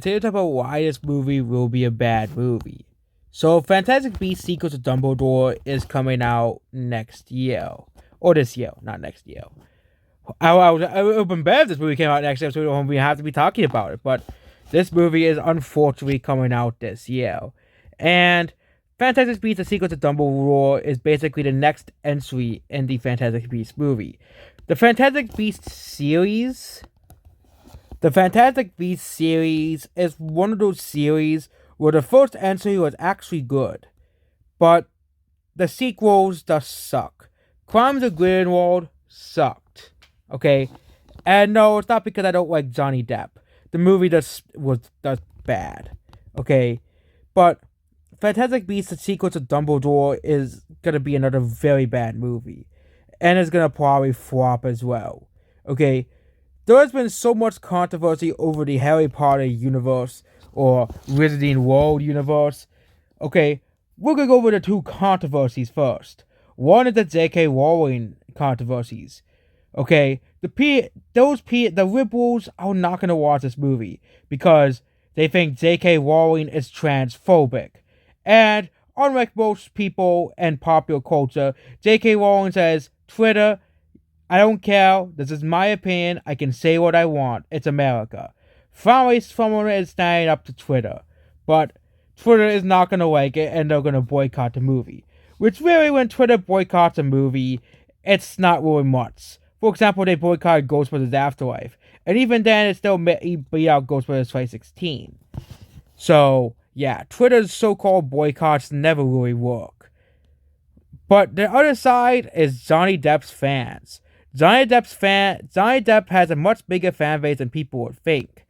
Today talk about why this movie will be a bad movie. So, Fantastic Beasts: Secrets of Dumbledore is coming out next year, or this year, not next year. I would have been better if this movie came out next year, so we don't have to be talking about it. But this movie is unfortunately coming out this year, and Fantastic Beasts: The Secrets of Dumbledore is basically the next entry in the Fantastic Beasts movie. The Fantastic Beasts series The Fantastic Beasts series is one of those series where the first entry was actually good, but the sequels just suck. Crimes of Grindelwald sucked. Okay? And no, it's not because I don't like Johnny Depp. The movie just bad. Okay? But Fantastic Beasts: The Secrets of Dumbledore is gonna be another very bad movie. And it's gonna probably flop as well. Okay? There has been so much controversy over the Harry Potter universe or Wizarding World universe. Okay, we're gonna go over the two controversies first. One is the J.K. Rowling controversies. Okay, the liberals are not gonna watch this movie because they think J.K. Rowling is transphobic, and unlike most people and popular culture, J.K. Rowling says Twitter, I don't care. This is my opinion. I can say what I want. It's America. Finally, someone is standing up to Twitter. But Twitter is not going to like it, and they're going to boycott the movie. Which really, when Twitter boycotts a movie, it's not really much. For example, they boycotted Ghostbusters Afterlife. And even then, it still beat out Ghostbusters 2016. So, yeah, Twitter's so-called boycotts never really work. But the other side is Johnny Depp's fans. Johnny Depp has a much bigger fan base than people would think.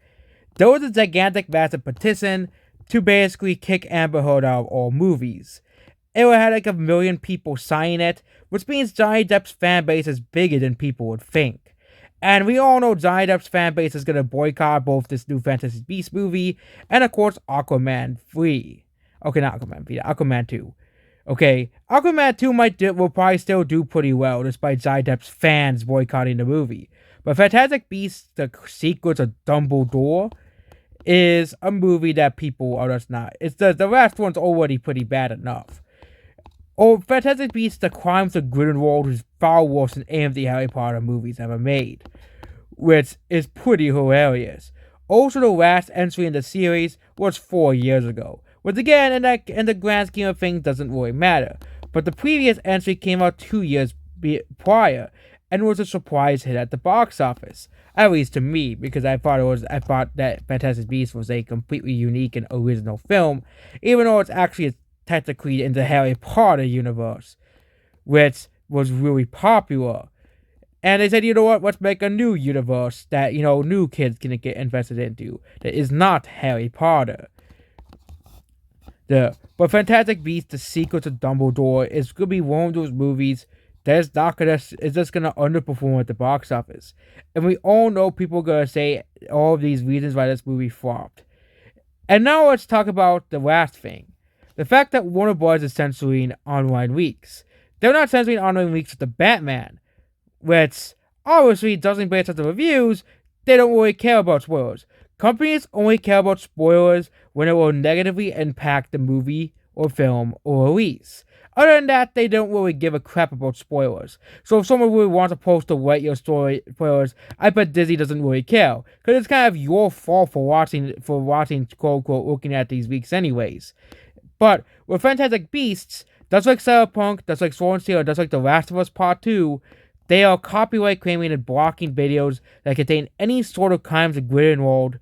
There was a gigantic massive petition to basically kick Amber Heard out of all movies. It had like 1 million people signing it, which means Johnny Depp's fan base is bigger than people would think. And we all know Johnny Depp's fan base is going to boycott both this new Fantastic Beasts movie and, of course, Aquaman 3. Okay, not Aquaman 3, Aquaman 2. Okay, Aquaman 2 will probably still do pretty well, despite Johnny Depp's fans boycotting the movie. But Fantastic Beasts: The Secrets of Dumbledore is a movie that people are just not. It's the last one's already pretty bad enough. Or Fantastic Beasts: The Crimes of Grindelwald is far worse than any of the Harry Potter movies ever made, which is pretty hilarious. Also, the last entry in the series was 4 years ago. Which again, in the grand scheme of things, doesn't really matter. But the previous entry came out 2 years prior, and was a surprise hit at the box office. At least to me, because I thought that Fantastic Beasts was a completely unique and original film, even though it's actually technically in the Harry Potter universe, which was really popular. And they said, you know what, let's make a new universe that, new kids can get invested into, that is not Harry Potter. But Fantastic Beasts: The Secrets of Dumbledore is gonna be one of those movies that's just gonna underperform at the box office. And we all know people are gonna say all of these reasons why this movie flopped. And now let's talk about the last thing. The fact that Warner Bros. Is censoring online leaks. They're not censoring online leaks with the Batman, which obviously doesn't based on the reviews. They don't really care about spoilers. Companies only care about spoilers when it will negatively impact the movie or film or release. Other than that, they don't really give a crap about spoilers. So if someone really wants to post to write your story spoilers, I bet Disney doesn't really care. Because it's kind of your fault for watching, quote unquote, looking at these leaks anyways. But with Fantastic Beasts, just like Cyberpunk, just like Sword and Steel, just like The Last of Us Part 2, they are copyright claiming and blocking videos that contain any sort of Crimes of Grindelwald,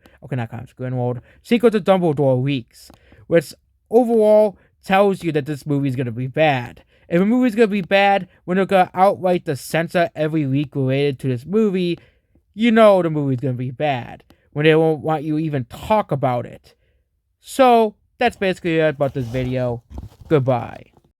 Secrets of Dumbledore leaks, which overall tells you that this movie is going to be bad. If a movie is going to be bad, when they're going to outright to censor every leak related to this movie, you know the movie is going to be bad, when they won't want you to even talk about it. So, that's basically it about this video. Goodbye.